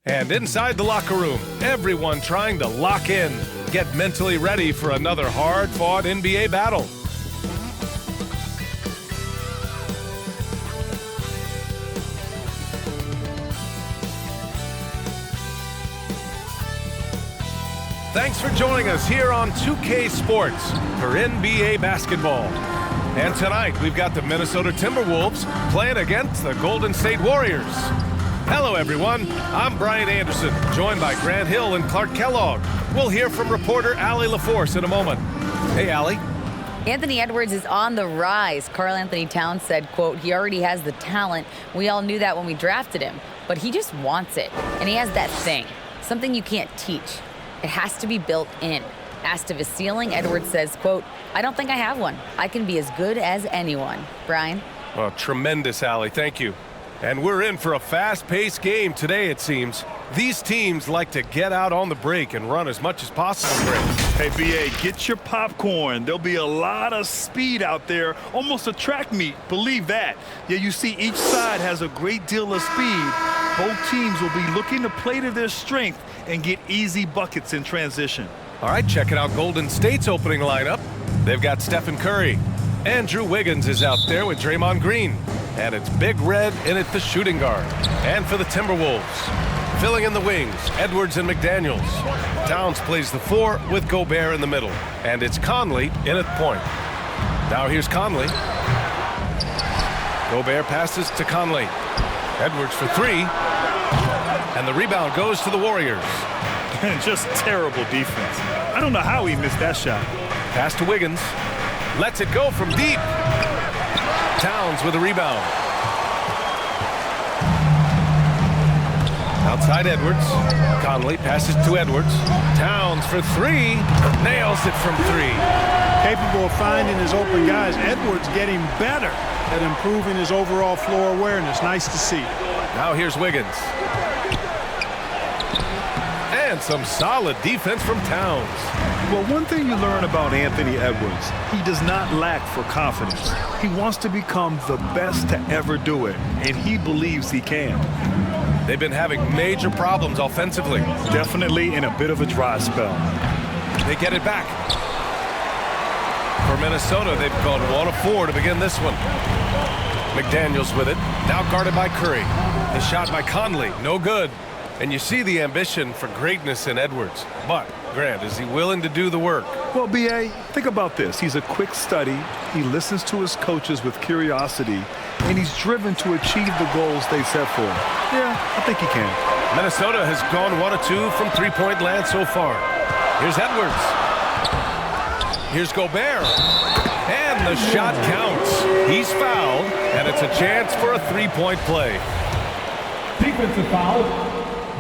And inside the locker room, everyone trying to lock in, get mentally ready for another hard-fought NBA battle. Thanks for joining us here on 2K Sports for NBA basketball. And tonight, we've got the Minnesota Timberwolves playing against the Golden State Warriors. Hello, everyone. I'm Brian Anderson, joined by Grant Hill and Clark Kellogg. We'll hear from reporter Allie LaForce in a moment. Hey, Allie. Anthony Edwards is on the rise. Karl Anthony Towns said, quote, he already has the talent. We all knew that when we drafted him, but he just wants it. And he has that thing, something you can't teach. It has to be built in. Asked of his ceiling, Edwards says, quote, I don't think I have one. I can be as good as anyone. Brian? Oh, tremendous, Allie. Thank you. And we're in for a fast-paced game today, it seems. These teams like to get out on the break and run as much as possible, Grant. Hey, B.A., get your popcorn. There'll be a lot of speed out there, almost a track meet. Believe that. Yeah, you see each side has a great deal of speed. Both teams will be looking to play to their strength and get easy buckets in transition. All right, checking out Golden State's opening lineup. They've got Stephen Curry. Andrew Wiggins is out there with Draymond Green. And it's Big Red in at the shooting guard. And for the Timberwolves, filling in the wings, Edwards and McDaniels. Towns plays the 4 with Gobert in the middle. And it's Conley in at point. Now here's Conley. Gobert passes to Conley. Edwards for 3. And the rebound goes to the Warriors. Just terrible defense. I don't know how he missed that shot. Pass to Wiggins. Lets it go from deep. Towns with a rebound. Outside Edwards. Conley passes to Edwards. Towns for 3. Nails it from 3. Capable of finding his open guys. Edwards getting better at improving his overall floor awareness. Nice to see. Now here's Wiggins. And some solid defense from Towns. Well, one thing you learn about Anthony Edwards, he does not lack for confidence. He wants to become the best to ever do it, and he believes he can. They've been having major problems offensively. Definitely in a bit of a dry spell. They get it back. For Minnesota, they've gone 1 of 4 to begin this one. McDaniels with it, now guarded by Curry. The shot by Conley, no good. And you see the ambition for greatness in Edwards. But, Grant, is he willing to do the work? Well, B.A., think about this. He's a quick study. He listens to his coaches with curiosity. And he's driven to achieve the goals they set for him. Yeah, I think he can. Minnesota has gone 1 of 2 from three-point land so far. Here's Edwards. Here's Gobert. And the shot counts. He's fouled, and it's a chance for a three-point play. Defensive foul.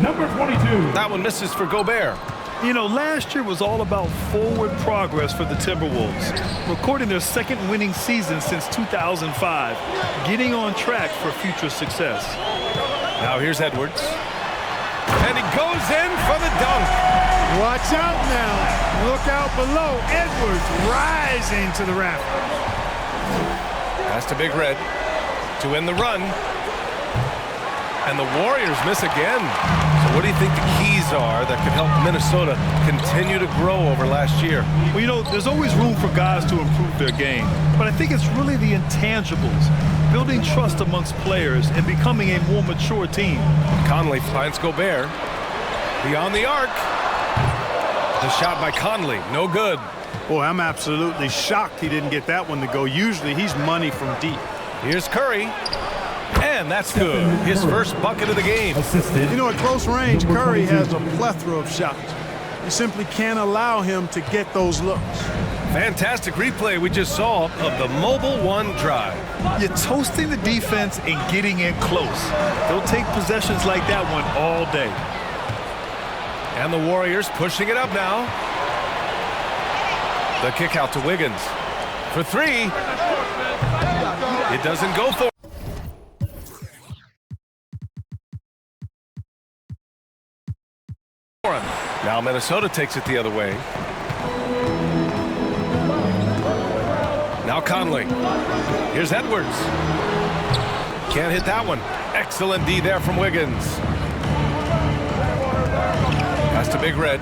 Number 22. That one misses for Gobert. You know, last year was all about forward progress for the Timberwolves, recording their second winning season since 2005, getting on track for future success. Now here's Edwards. And he goes in for the dunk. Watch out now. Look out below. Edwards rising to the raft. Pass to Big Red to end the run. And the Warriors miss again. So what do you think the keys are that could help Minnesota continue to grow over last year? Well, you know, there's always room for guys to improve their game. But I think it's really the intangibles, building trust amongst players and becoming a more mature team. Conley finds Gobert. Beyond the arc. The shot by Conley, no good. Boy, I'm absolutely shocked he didn't get that one to go. Usually he's money from deep. Here's Curry. And that's good. His first bucket of the game. You know, at close range, Curry has a plethora of shots. You simply can't allow him to get those looks. Fantastic replay we just saw of the Mobile One drive. You're toasting the defense and getting in close. They'll take possessions like that one all day. And the Warriors pushing it up now. The kick out to Wiggins. For 3. It doesn't go for. Now Minnesota takes it the other way. Now Conley. Here's Edwards. Can't hit that one. Excellent D there from Wiggins. Pass to Big Red.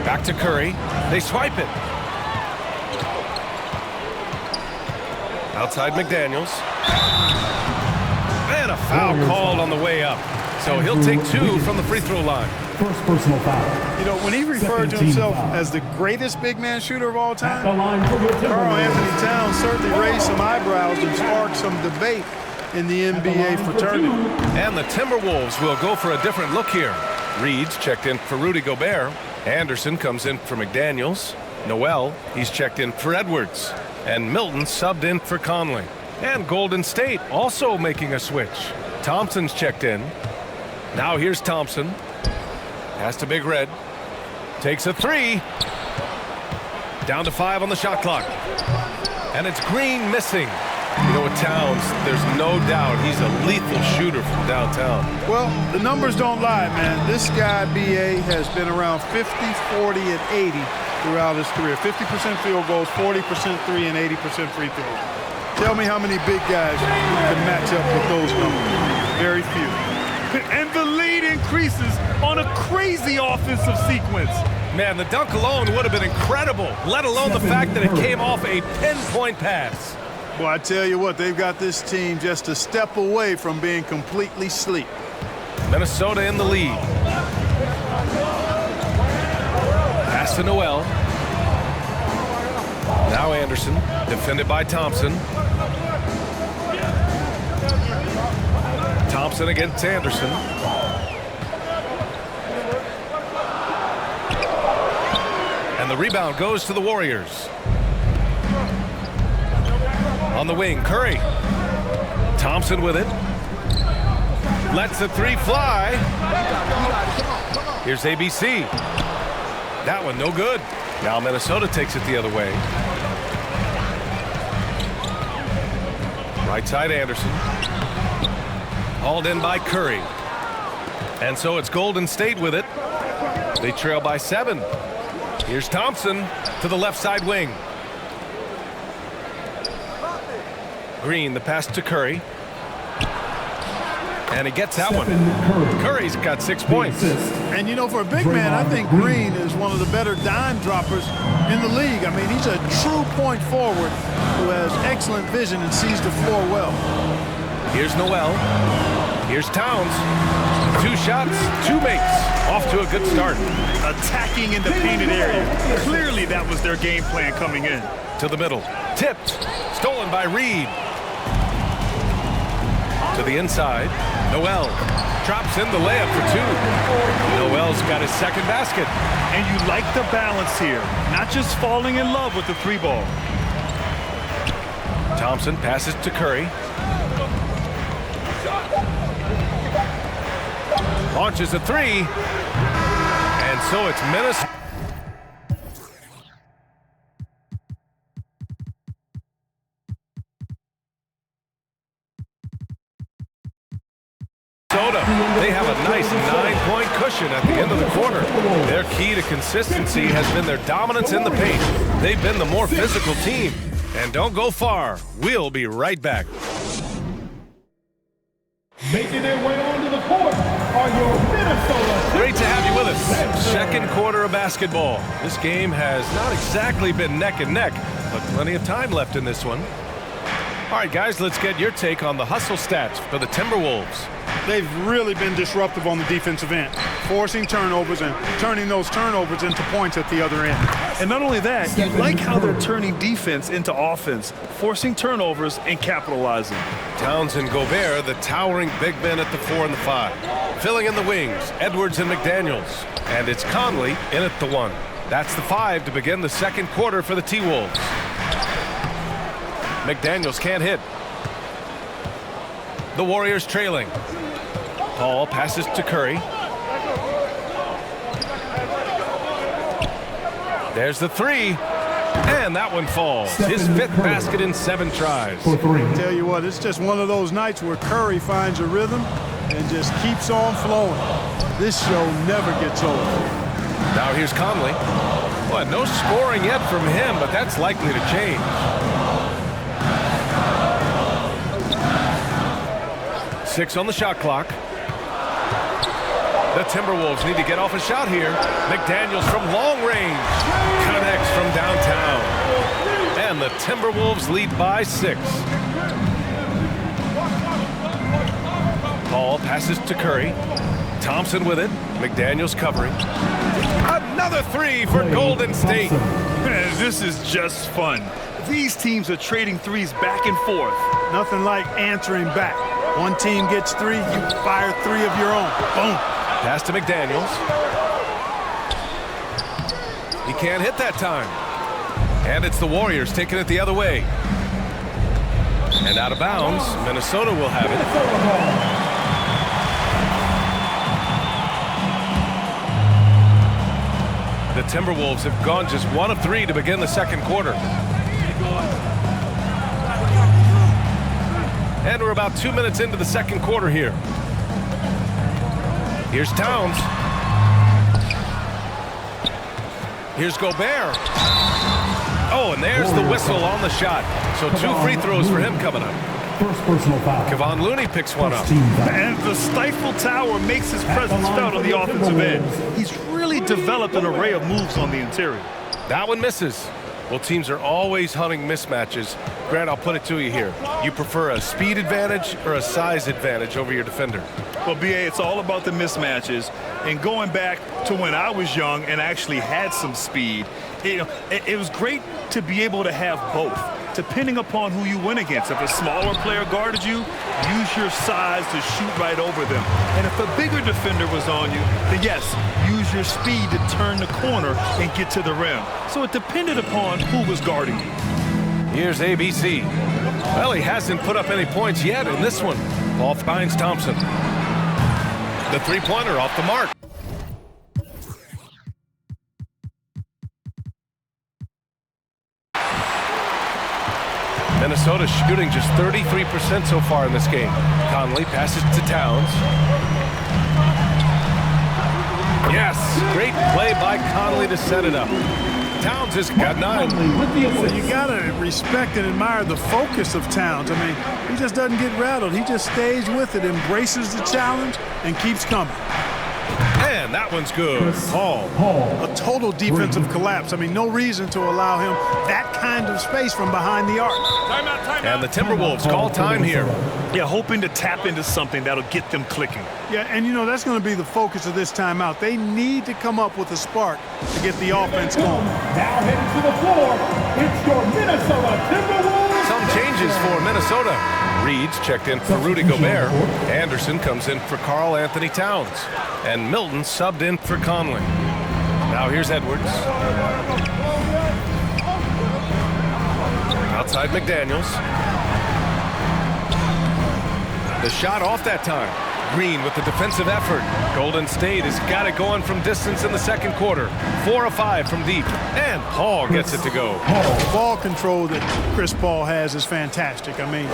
Back to Curry. They swipe it. Outside McDaniels. And a foul called on the way up. So he'll take 2 from the free throw line. First personal foul. You know, when he referred to himself as the greatest big man shooter of all At the time, line for the Timberwolves. Karl Anthony Towns certainly raised some eyebrows and sparked some debate in the NBA fraternity. And the Timberwolves will go for a different look here. Reed's checked in for Rudy Gobert. Anderson comes in for McDaniels. Noel, he's checked in for Edwards. And Milton subbed in for Conley. And Golden State also making a switch. Thompson's checked in. Now here's Thompson. Pass to Big Red. Takes a 3. Down to 5 on the shot clock. And it's Green missing. You know, with Towns, there's no doubt he's a lethal shooter from downtown. Well, the numbers don't lie, man. This guy, B.A., has been around 50, 40, and 80 throughout his career. 50% field goals, 40% three, and 80% free throws. Tell me how many big guys can match up with those numbers. Very few. And the lead increases on a crazy offensive sequence. Man, the dunk alone would have been incredible, let alone the fact that it came off a pinpoint pass. Well, I tell you what, they've got this team just a step away from being completely asleep. Minnesota in the lead. Pass to Noel. Now Anderson, defended by Thompson. Thompson against Anderson. And the rebound goes to the Warriors. On the wing, Curry. Thompson with it. Lets the 3 fly. Here's ABC. That one no good. Now Minnesota takes it the other way. Right side Anderson. Hauled in by Curry. And so it's Golden State with it. They trail by 7. Here's Thompson to the left side wing. Green, the pass to Curry. And he gets that one. Curry's got 6 points. And, you know, for a big man, I think Green is one of the better dime droppers in the league. I mean, he's a true point forward who has excellent vision and sees the floor well. Here's Noel. Here's Towns. 2 shots, 2 makes. Off to a good start. Attacking in the painted area. Clearly that was their game plan coming in. To the middle. Tipped. Stolen by Reed. To the inside. Noel drops in the layup for 2. Noel's got his second basket. And you like the balance here. Not just falling in love with the 3 ball. Thompson passes to Curry. Launches a 3. And so it's Minnesota. They have a nice 9-point cushion at the end of the quarter. Their key to consistency has been their dominance in the paint. They've been the more physical team. And don't go far. We'll be right back. Making their way onto the court are your Minnesota. Great to have you with us. Second quarter of basketball. This game has not exactly been neck and neck, but plenty of time left in this one. All right, guys, let's get your take on the hustle stats for the Timberwolves. They've really been disruptive on the defensive end, forcing turnovers and turning those turnovers into points at the other end. And not only that, you like how they're turning defense into offense, forcing turnovers and capitalizing. Towns and Gobert, the towering big men at the 4 and the 5. Filling in the wings, Edwards and McDaniels. And it's Conley in at the 1. That's the 5 to begin the second quarter for the T-Wolves. McDaniels can't hit. The Warriors trailing. Paul passes to Curry. There's the 3. And that one falls. His 5th basket in 7 tries. Tell you what, it's just one of those nights where Curry finds a rhythm and just keeps on flowing. This show never gets old. Now here's Conley. Well, no scoring yet from him, but that's likely to change. 6 on the shot clock. The Timberwolves need to get off a shot here. McDaniels from long range connects from downtown. And the Timberwolves lead by 6. Paul passes to Curry. Thompson with it. McDaniels covering. Another 3 for Golden State. Man, this is just fun. These teams are trading threes back and forth. Nothing like answering back. One team gets 3, you fire 3 of your own. Boom. Pass to McDaniels. He can't hit that time. And it's the Warriors taking it the other way. And out of bounds, Minnesota will have it. The Timberwolves have gone just 1 of 3 to begin the second quarter. And we're about 2 minutes into the second quarter here. Here's Towns. Here's Gobert. Oh, and there's the whistle on the shot. So 2 free throws for him coming up. First personal foul. Kevon Looney picks one up. And the stifle tower makes his presence felt on the offensive end. He's really developed an array of moves on the interior. That one misses. Well, teams are always hunting mismatches. Grant, I'll put it to you here. You prefer a speed advantage or a size advantage over your defender? Well, BA, it's all about the mismatches. And going back to when I was young and actually had some speed, it was great to be able to have both, depending upon who you went against. If a smaller player guarded you, use your size to shoot right over them. And if a bigger defender was on you, then yes, use your speed to turn the corner and get to the rim. So it depended upon who was guarding you. Here's ABC. Well, he hasn't put up any points yet in this one. Paul finds Thompson. The three-pointer off the mark. Minnesota shooting just 33% so far in this game. Conley passes to Towns. Yes, great play by Conley to set it up. Towns has got 9. So you got to respect and admire the focus of Towns. I mean, he just doesn't get rattled. He just stays with it, embraces the challenge, and keeps coming. And that one's good. Paul. A total defensive collapse. I mean, no reason to allow him that kind of space from behind the arc. And the Timberwolves call time here. Yeah, hoping to tap into something that'll get them clicking. Yeah, and you know, that's going to be the focus of this timeout. They need to come up with a spark to get the offense going. Now heading to the floor, it's your Minnesota Timberwolves. Some changes for Minnesota. Reed's checked in for Rudy Gobert. Anderson comes in for Karl Anthony Towns. And Milton subbed in for Conley. Now here's Edwards. Outside McDaniels. The shot off that time. Green with the defensive effort. Golden State has got it going from distance in the second quarter. 4 of 5 from deep. And Paul gets it to go. The ball control that Chris Paul has is fantastic. I mean,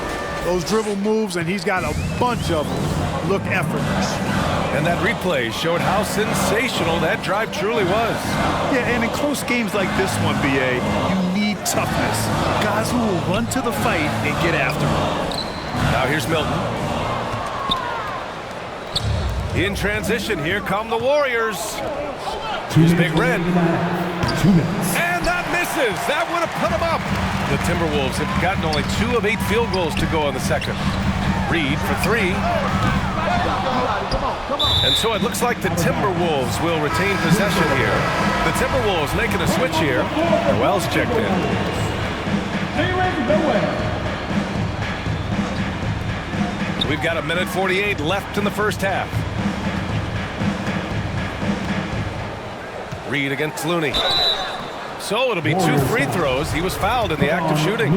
those dribble moves, and he's got a bunch of them, look effortless. And that replay showed how sensational that drive truly was. Yeah, and in close games like this one, BA, you need toughness. Guys who will run to the fight and get after it. Now here's Milton. In transition, here come the Warriors. Here's Big Red. 2 minutes. And that misses. That would have put them up. The Timberwolves have gotten only 2 of 8 field goals to go in the second. Reed for 3. And so it looks like the Timberwolves will retain possession here. The Timberwolves making a switch here. Noel's checked in. We've got 1:48 left in the first half. Reed against Looney. So it'll be 2 free throws. He was fouled in the act of shooting.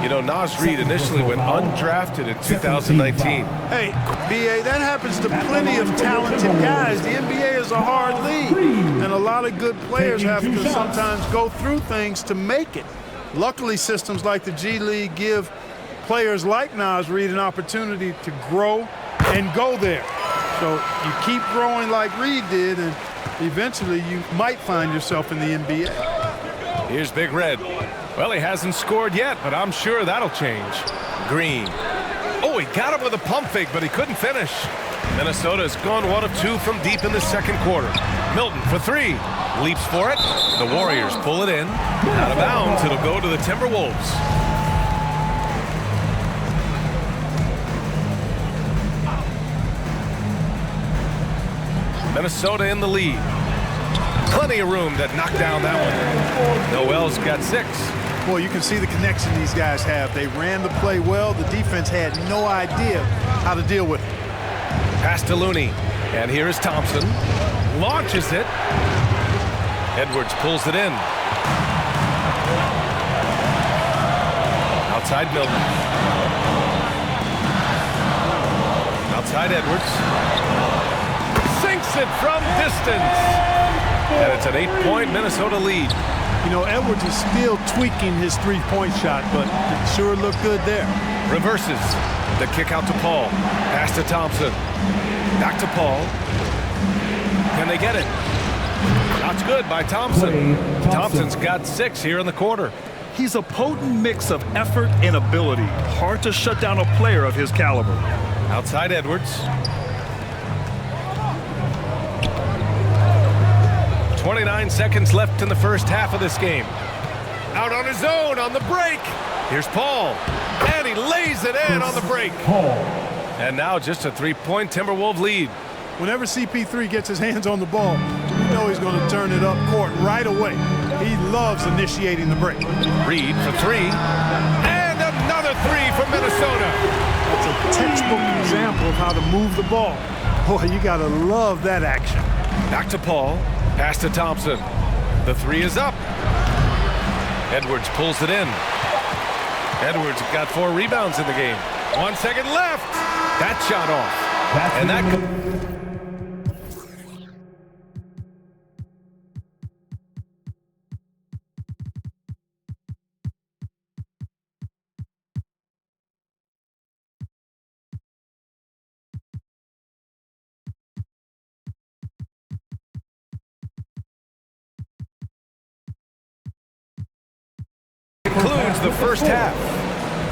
You know, Naz Reid initially went undrafted in 2019. Hey, BA, that happens to plenty of talented guys. The NBA is a hard league, and a lot of good players have to sometimes go through things to make it. Luckily, systems like the G League give players like Naz Reid an opportunity to grow and go there. So you keep growing like Reid did, and eventually you might find yourself in the NBA. Here's Big Red. Well, he hasn't scored yet, but I'm sure that'll change. Green. Oh, he got him with a pump fake, but he couldn't finish. Minnesota's gone 1 of 2 from deep in the second quarter. Milton for 3. Leaps for it. The Warriors pull it in. Out of bounds, it'll go to the Timberwolves. Minnesota in the lead. Plenty of room to knock down that one. Noel's got 6. Boy, you can see the connection these guys have. They ran the play well. The defense had no idea how to deal with it. Pass to Looney. And here is Thompson. Launches it. Edwards pulls it in. Outside Milton. Outside Edwards. Sinks it from distance. And it's an 8-point Minnesota lead. You know, Edwards is still tweaking his three-point shot, but it sure looked good there. Reverses. The kick out to Paul. Pass to Thompson. Back to Paul. Can they get it? That's good by Thompson. Thompson's got 6 here in the quarter. He's a potent mix of effort and ability. Hard to shut down a player of his caliber. Outside Edwards. 29 seconds left in the first half of this game. Out on his own on the break. Here's Paul. And he lays it in on the break. And now just a 3-point Timberwolves lead. Whenever CP3 gets his hands on the ball, you know he's going to turn it up court right away. He loves initiating the break. Reed for 3. And another 3 from Minnesota. That's a textbook example of how to move the ball. Boy, you got to love that action. Back to Paul. Pass to Thompson. The 3 is up. Edwards pulls it in. Edwards got 4 rebounds in the game. 1 second left. That shot off. And that... concludes the first half.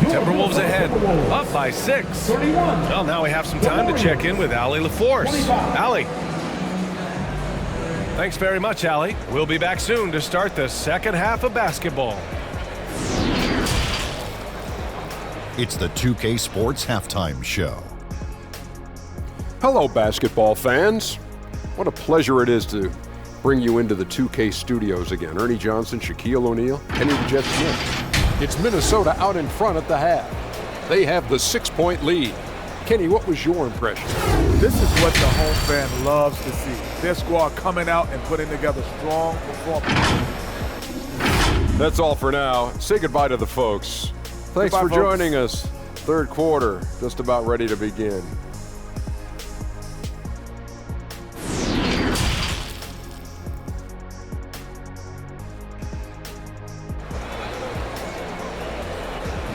Timberwolves ahead, up by 6. Well, now we have some time to check in with Allie LaForce. Allie. Thanks very much, Allie. We'll be back soon to start the second half of basketball. It's the 2K Sports Halftime Show. Hello, basketball fans. What a pleasure it is to bring you into the 2K studios again. Ernie Johnson, Shaquille O'Neal, Kenny the Jet Smith. It's Minnesota out in front at the half. They have the 6-point lead. Kenny, what was your impression? This is what the home fan loves to see. Their squad coming out and putting together strong performances. That's all for now. Say goodbye to the folks. Thanks Goodbye, for folks. joining us. Third quarter, just about ready to begin.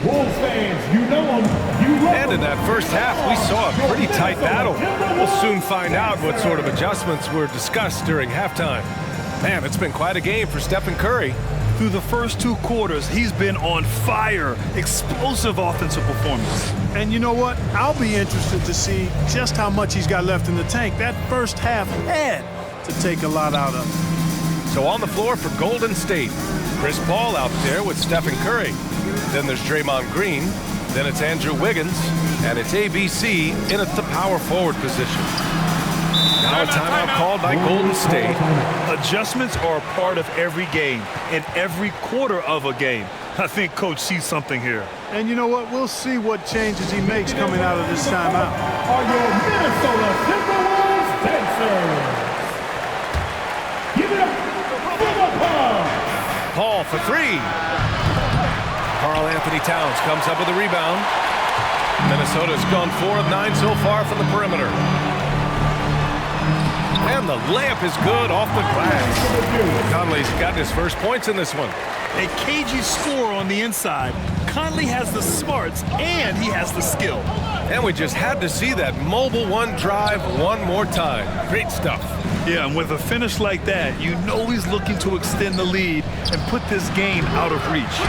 Wolves fans, you know them, you love And in that first half, we saw a pretty tight battle. We'll soon find out what sort of adjustments were discussed during halftime. Man, it's been quite a game for Stephen Curry. Through the first 2 quarters, he's been on fire. Explosive offensive performance. And you know what? I'll be interested to see just how much he's got left in the tank. That first half had to take a lot out of him. So on the floor for Golden State, Chris Paul out there with Stephen Curry. Then there's Draymond Green. Then it's Andrew Wiggins. And it's ABC in at the power forward position. Now a timeout called by Golden State. Adjustments are a part of every game and every quarter of a game. I think Coach sees something here. And you know what? We'll see what changes he makes coming out of this timeout. are your Minnesota Timberwolves dancers. Give it up for the Pub. Paul for 3. Karl Anthony Towns comes up with a rebound. Minnesota's gone 4 of 9 so far from the perimeter. And the layup is good off the glass. Conley's got his first points in this one. A cagey score on the inside. Conley has the smarts and he has the skill. And we just had to see that mobile one drive one more time. Great stuff. Yeah, and with a finish like that, you know he's looking to extend the lead and put this game out of reach.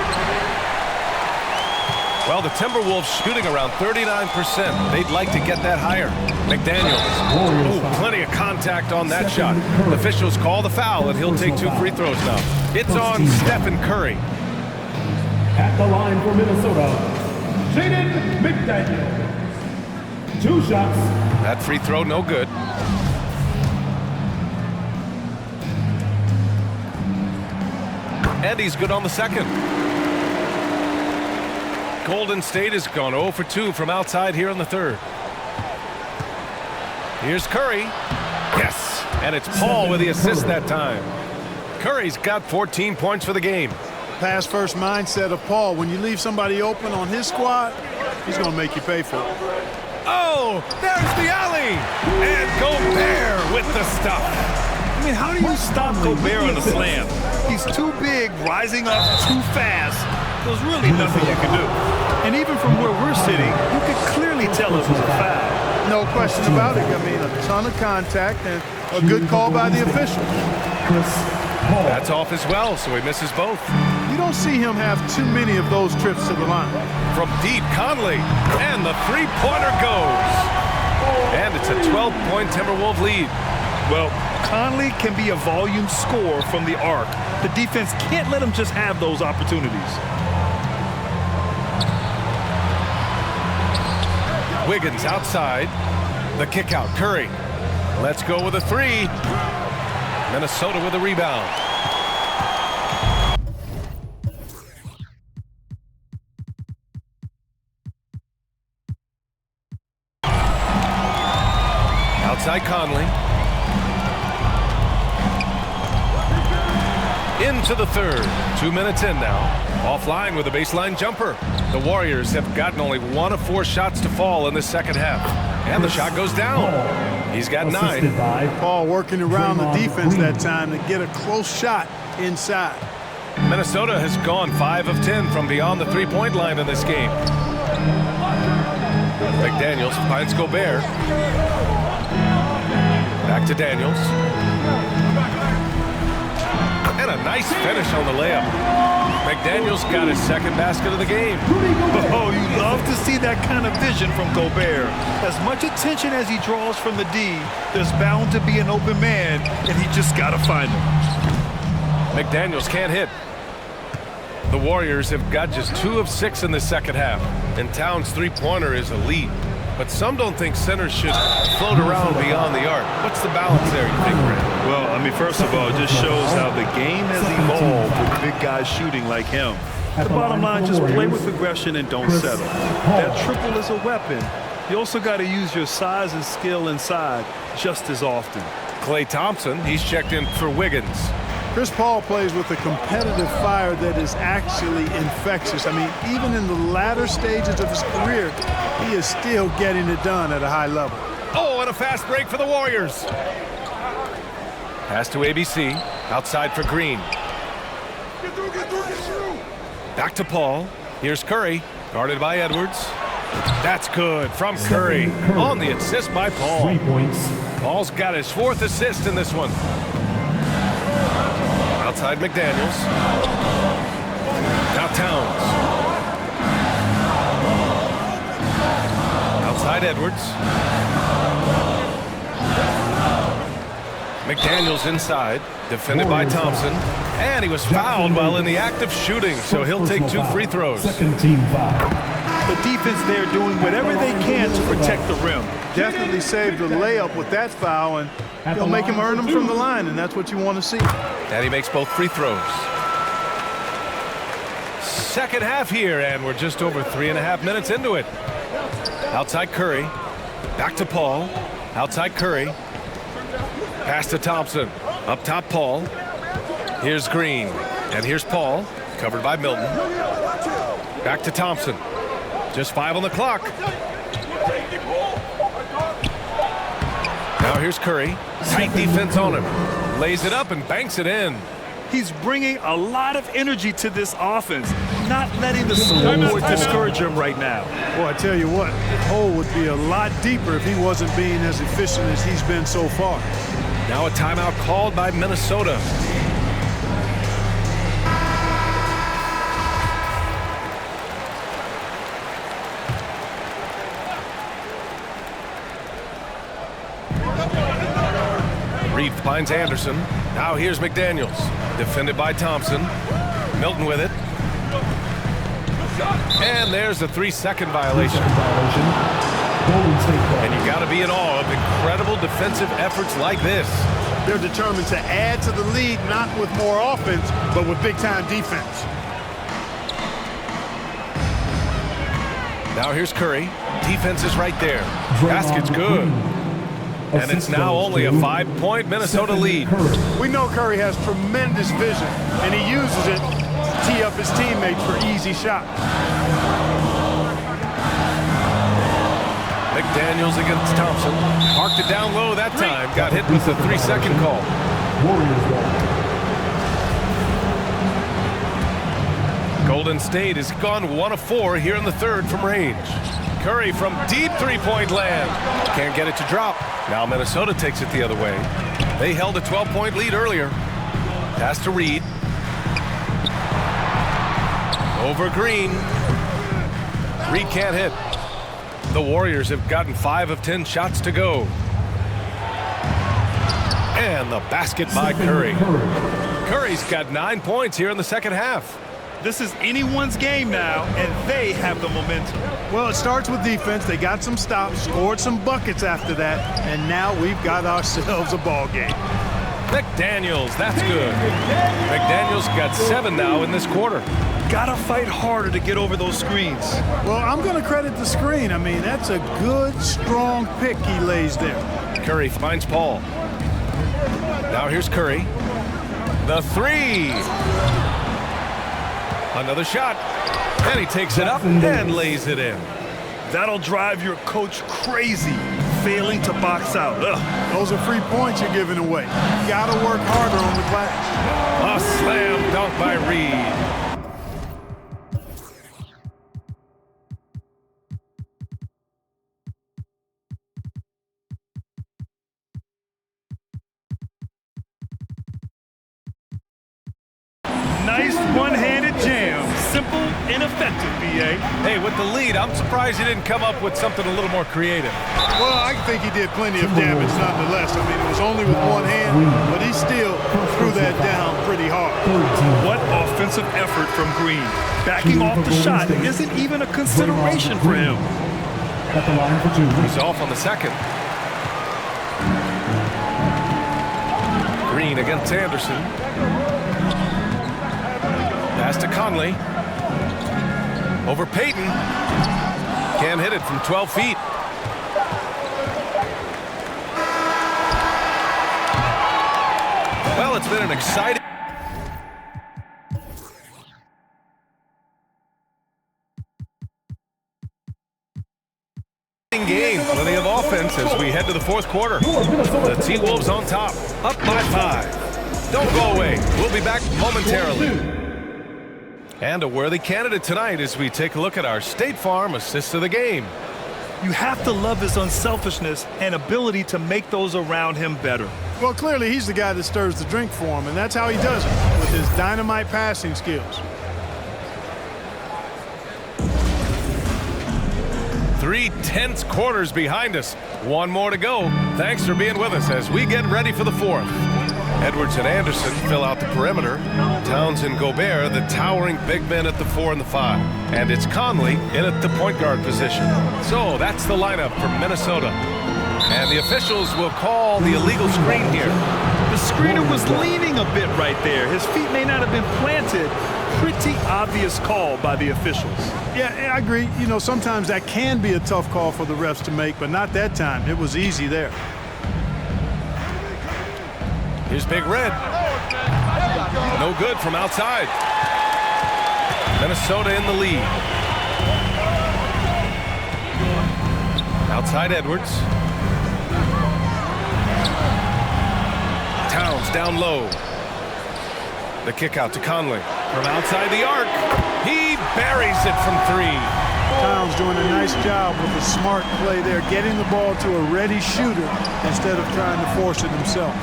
Well, the Timberwolves shooting around 39%. They'd like to get that higher. McDaniels. Ooh, plenty of contact on that shot. Officials call the foul, and he'll take 2 free throws now. It's on Stephen Curry. At the line for Minnesota, Jaden McDaniels. 2 shots. That free throw, no good. And he's good on the second. Golden State has gone 0 for 2 from outside here in the third. Here's Curry. Yes. And it's Paul with the assist that time. Curry's got 14 points for the game. Pass first mindset of Paul. When you leave somebody open on his squad, he's going to make you pay for it. Oh, there's the alley. And Gobert with the stuff. I mean, how do you stop Gobert on a slam? He's too big, rising up too fast. There's really nothing you can do. And even from where we're sitting, you could clearly tell it was a foul. No question about it. I mean, a ton of contact and a good call by the official. That's off as well, so he misses both. You don't see him have too many of those trips to the line. From deep, Conley, and the three-pointer goes. And it's a 12-point Timberwolves lead. Well, Conley can be a volume scorer from the arc. The defense can't let him just have those opportunities. Wiggins outside. The kick out. Curry. Let's go with a 3. Minnesota with a rebound. Outside Conley. Into the third. 2 minutes in now. Offline with a baseline jumper. The Warriors have gotten only 1 of 4 shots to fall in the second half. And the shot goes down. He's got 9. Paul working around the defense that time to get a close shot inside. Minnesota has gone 5 of 10 from beyond the three-point line in this game. McDaniels finds Gobert. Back to Daniels. And a nice finish on the layup. McDaniels got his second basket of the game. Oh, you love to see that kind of vision from Gobert. As much attention as he draws from the D, there's bound to be an open man, and he just got to find him. McDaniels can't hit. The Warriors have got just 2 of 6 in the second half, and Towns' three-pointer is elite. But some don't think centers should float around beyond the arc. What's the balance there, you think, Brad? Well, I mean, first of all, it just shows how the game has evolved with big guys shooting like him. The bottom line, just play with aggression and don't settle. That triple is a weapon. You also got to use your size and skill inside just as often. Klay Thompson, he's checked in for Wiggins. Chris Paul plays with a competitive fire that is actually infectious. I mean, even in the latter stages of his career, he is still getting it done at a high level. Oh, and a fast break for the Warriors. Pass to ABC. Outside for Green. Back to Paul. Here's Curry. Guarded by Edwards. That's good from Curry. On the assist by Paul. 3 points. Paul's got his 4th assist in this one. Outside McDaniels. Now Towns. Outside Edwards. McDaniels inside. Defended by Thompson. And he was fouled while in the act of shooting, so he'll take 2 free throws. Second team foul. The defense there doing whatever they can to protect the rim. Definitely saved the layup with that foul, and he'll make him earn them from the line, and that's what you want to see. And he makes both free throws. Second half here, and we're just over 3.5 minutes into it. Outside Curry. Back to Paul. Outside Curry. Pass to Thompson. Up top Paul. Here's Green. And here's Paul. Covered by Milton. Back to Thompson. Just 5 on the clock. Now here's Curry. Tight defense on him. Lays it up and banks it in. He's bringing a lot of energy to this offense, not letting the scoreboard discourage him right now. Well, I tell you what, the hole would be a lot deeper if he wasn't being as efficient as he's been so far. Now a timeout called by Minnesota. Reed finds Anderson. Now here's McDaniels. Defended by Thompson. Milton with it. And there's a 3-second violation. And you got to be in awe of incredible defensive efforts like this. They're determined to add to the lead, not with more offense, but with big-time defense. Now here's Curry. Defense is right there. Basket's good. And it's now only a 5-point Minnesota lead. We know Curry has tremendous vision, and he uses it to tee up his teammates for easy shots. McDaniels against Thompson. Parked it down low that time. Got hit with the 3-second call. Golden State has gone 1 of 4 here in the third from range. Curry from deep three-point land. Can't get it to drop. Now Minnesota takes it the other way. They held a 12-point lead earlier. Pass to Reed. Over Green. Reed can't hit. The Warriors have gotten 5 of 10 shots to go. And the basket by Curry. Curry's got 9 points here in the second half. This is anyone's game now, and they have the momentum. Well, it starts with defense. They got some stops, scored some buckets after that, and now we've got ourselves a ball game. McDaniels, that's good. McDaniels got 7 now in this quarter. Gotta fight harder to get over those screens. Well, I'm going to credit the screen. I mean, that's a good, strong pick he lays there. Curry finds Paul. Now here's Curry. The 3. Another shot. And he takes it up and lays it in. That'll drive your coach crazy, failing to box out. Ugh. Those are free points you're giving away. You got to work harder on the glass. A slam dunk by Reed. Nice one-handed jam. Simple and effective, B.A. Hey, with the lead, I'm surprised he didn't come up with something a little more creative. Well, I think he did plenty of damage nonetheless. I mean, it was only with one hand, but he still threw that down pretty hard. What offensive effort from Green. Backing off the shot isn't even a consideration for him. At the line for 2. He's off on the second. Green against Anderson. Pass to Conley. Over Payton. Can't hit it from 12 feet. Well, it's been an exciting game. Plenty of offense as we head to the fourth quarter. The T-Wolves on top, up by 5. Don't go away. We'll be back momentarily. And a worthy candidate tonight as we take a look at our State Farm assists of the game. You have to love his unselfishness and ability to make those around him better. Well, clearly he's the guy that stirs the drink for him, and that's how he does it, with his dynamite passing skills. 3 tense quarters behind us. 1 more to go. Thanks for being with us as we get ready for the fourth. Edwards and Anderson fill out the perimeter. Towns and Gobert, the towering big men at the 4 and the 5. And it's Conley in at the point guard position. So that's the lineup for Minnesota. And the officials will call the illegal screen here. The screener was leaning a bit right there. His feet may not have been planted. Pretty obvious call by the officials. Yeah, I agree. You know, sometimes that can be a tough call for the refs to make, but not that time. It was easy there. Here's Big Red. No good from outside. Minnesota in the lead. Outside Edwards. Towns down low. The kick out to Conley. From outside the arc. He buries it from 3. Towns doing a nice job with a smart play there, getting the ball to a ready shooter instead of trying to force it himself.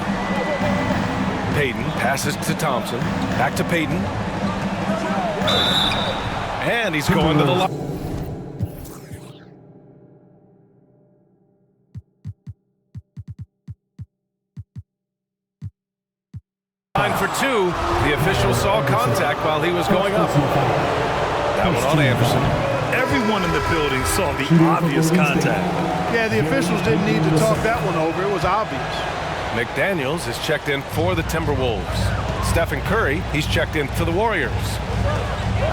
Payton passes to Thompson. Back to Payton. And he's going to the line. line for two. The official saw contact while he was going up. That one on Anderson. Everyone in the building saw the obvious contact. Yeah, the officials didn't need to talk that one over. It was obvious. McDaniels is checked in for the Timberwolves. Stephen Curry, he's checked in for the Warriors.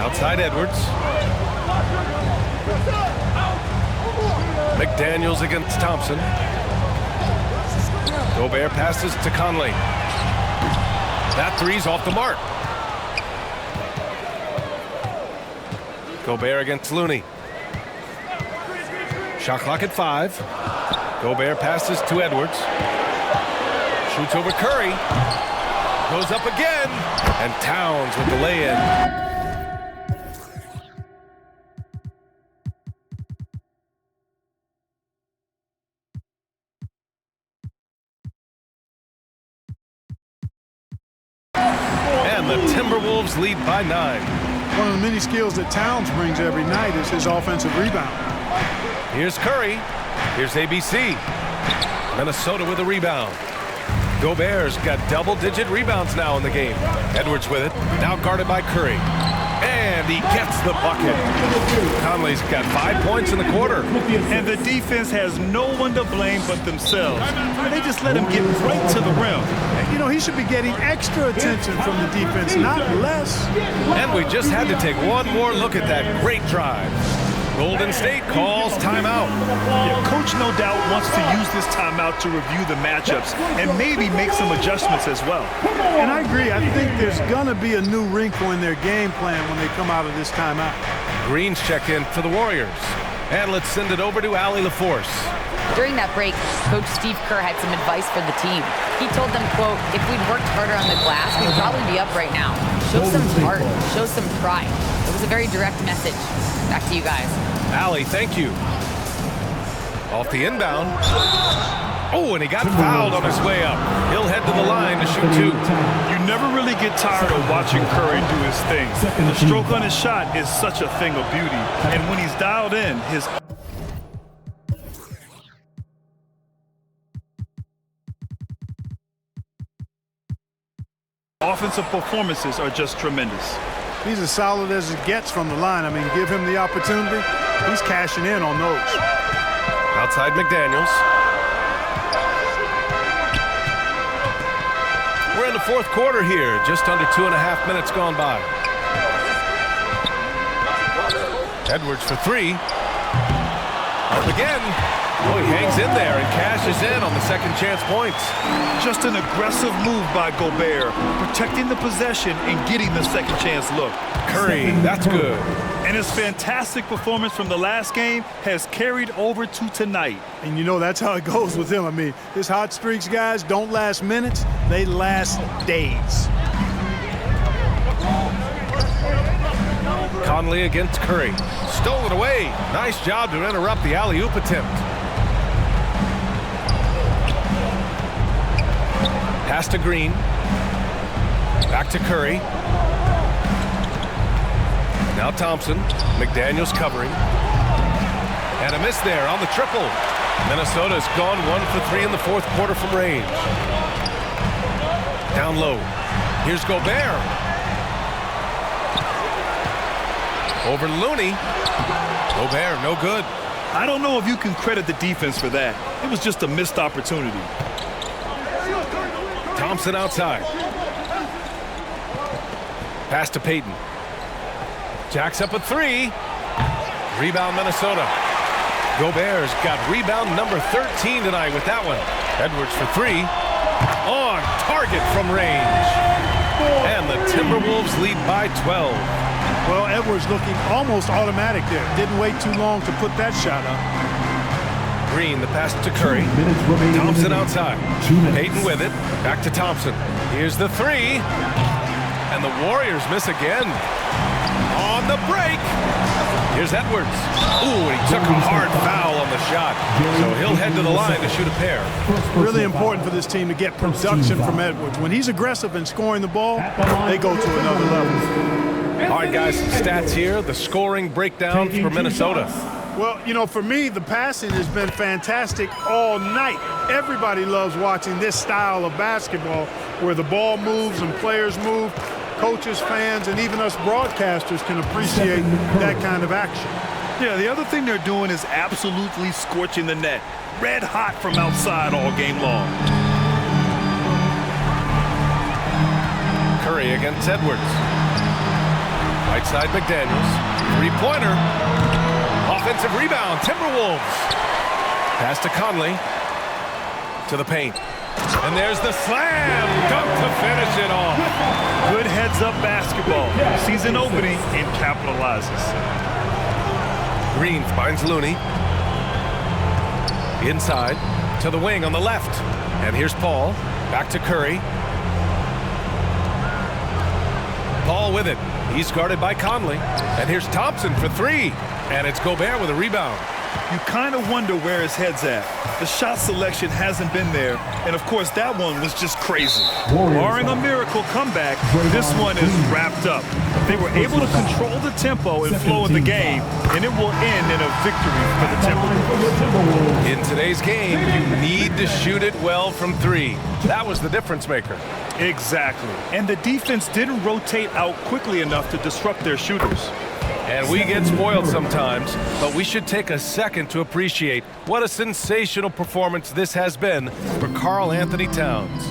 Outside Edwards. McDaniels against Thompson. Gobert passes to Conley. That three's off the mark. Gobert against Looney. Shot clock at 5. Gobert passes to Edwards. Shoots over Curry. Goes up again. And Towns with the lay-in. And the Timberwolves lead by 9. One of the many skills that Towns brings every night is his offensive rebound. Here's Curry. Here's ABC. Minnesota with a rebound. Gobert's got double-digit rebounds now in the game. Edwards with it. Now guarded by Curry. And he gets the bucket. Conley's got 5 points in the quarter. And the defense has no one to blame but themselves. They just let him get right to the rim. You know, he should be getting extra attention from the defense, not less. And we just had to take one more look at that great drive. Golden State calls timeout. Yeah, Coach no doubt wants to use this timeout to review the matchups and maybe make some adjustments as well. And I agree. I think there's going to be a new wrinkle in their game plan when they come out of this timeout. Green's checked in for the Warriors. And let's send it over to Allie LaForce. During that break, Coach Steve Kerr had some advice for the team. He told them, quote, if we'd worked harder on the glass, we'd probably be up right now. Show some heart, show some pride. It was a very direct message. Back to you guys. Allie, thank you. Off the inbound. Oh, and he got fouled on his way up. He'll head to the line to shoot 2. You never really get tired of watching Curry do his thing. The stroke on his shot is such a thing of beauty. And when he's dialed in, his offensive performances are just tremendous. He's as solid as it gets from the line. I mean, give him the opportunity. He's cashing in on those. Outside McDaniels. We're in the fourth quarter here. Just under 2.5 minutes gone by. Edwards for 3. Up again. Oh, he hangs in there and cashes in on the second chance points. Just an aggressive move by Gobert, protecting the possession and getting the second chance look. Curry, that's good. And his fantastic performance from the last game has carried over to tonight. And you know, that's how it goes with him. I mean, his hot streaks, guys, don't last minutes. They last days. Conley against Curry. Stolen away. Nice job to interrupt the alley-oop attempt. Pass to Green. Back to Curry. Now Thompson. McDaniels covering. And a miss there on the triple. Minnesota's gone 1 for 3 in the fourth quarter from range. Down low. Here's Gobert. Over Looney. Gobert, no good. I don't know if you can credit the defense for that. It was just a missed opportunity. Thompson outside. Pass to Payton. Jacks up a 3. Rebound Minnesota. Gobert's got rebound number 13 tonight with that one. Edwards for 3. On target from range. And the Timberwolves lead by 12. Well, Edwards looking almost automatic there. Didn't wait too long to put that shot up. Green, the pass to Curry. Thompson outside. Payton with it. Back to Thompson. Here's the 3. And the Warriors miss again. On the break. Here's Edwards. Ooh, and he took a hard foul on the shot. So he'll head to the line to shoot a pair. Really important for this team to get production from Edwards. When he's aggressive and scoring the ball, they go to another level. All right, guys, some stats here. The scoring breakdown for Minnesota. Well, you know, for me, the passing has been fantastic all night. Everybody loves watching this style of basketball where the ball moves and players move. Coaches, fans, and even us broadcasters can appreciate that kind of action. Yeah, the other thing they're doing is absolutely scorching the net. Red hot from outside all game long. Curry against Edwards. Right side McDaniels. Three-pointer. Offensive rebound. Timberwolves. Pass to Conley. To the paint. And there's the slam dunk to finish it off. Good heads-up basketball. Season opening and capitalizes. Green finds Looney. Inside to the wing on the left. And here's Paul. Back to Curry. Paul with it. He's guarded by Conley. And here's Thompson for three. And it's Gobert with a rebound. You kind of wonder where his head's at. The shot selection hasn't been there. And, of course, that one was just crazy. Barring a miracle comeback, this one is wrapped up. They were able to control the tempo and flow of the game, and it will end in a victory for the Timberwolves. In today's game, you need to shoot it well from three. That was the difference maker. Exactly. And the defense didn't rotate out quickly enough to disrupt their shooters. And we get spoiled sometimes, but we should take a second to appreciate what a sensational performance this has been for Karl Anthony Towns.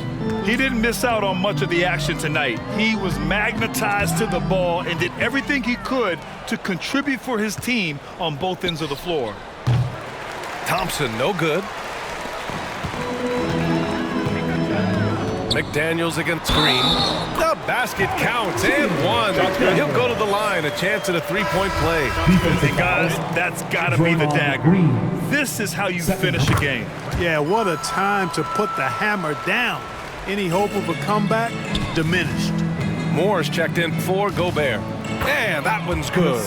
He didn't miss out on much of the action tonight. He was magnetized to the ball and did everything he could to contribute for his team on both ends of the floor. Thompson, no good. McDaniels against Green. The basket counts and one. He'll go to the line, a chance at a three-point play. Hey guys, that's got to be the dagger. This is how you finish a game. Yeah, what a time to put the hammer down. Any hope of a comeback diminished. Moore's checked in for Gobert. And that one's good.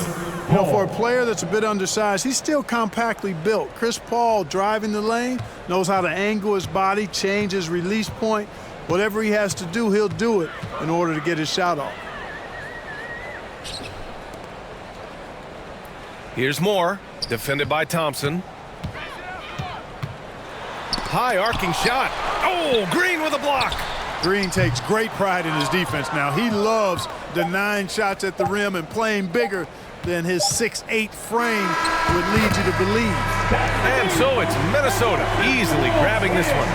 You know, for a player that's a bit undersized, he's still compactly built. Chris Paul driving the lane, knows how to angle his body, change his release point. Whatever he has to do, he'll do it in order to get his shot off. Here's Moore, defended by Thompson. High arcing shot. Oh, Green with a block. Green takes great pride in his defense now. He loves denying shots at the rim and playing bigger than his 6'8" frame would lead you to believe. And so it's Minnesota easily grabbing this one.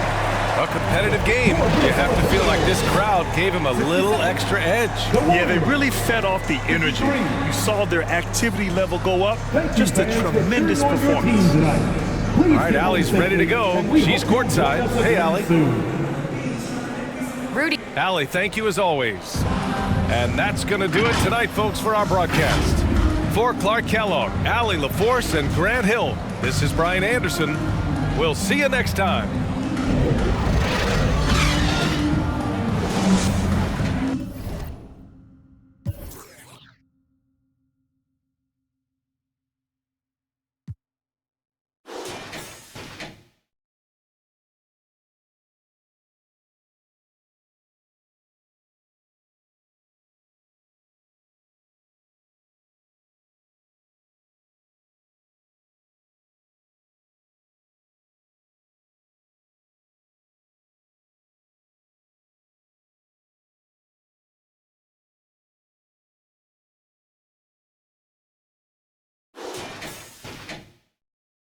A competitive game. You have to feel like this crowd gave him a little extra edge. Yeah, they really fed off the energy. You saw their activity level go up. Just a tremendous performance. All right, Allie's ready to go. She's courtside. Hey, Allie. Rudy. Allie, thank you as always. And that's going to do it tonight, folks, for our broadcast. For Clark Kellogg, Allie LaForce, and Grant Hill, this is Brian Anderson. We'll see you next time.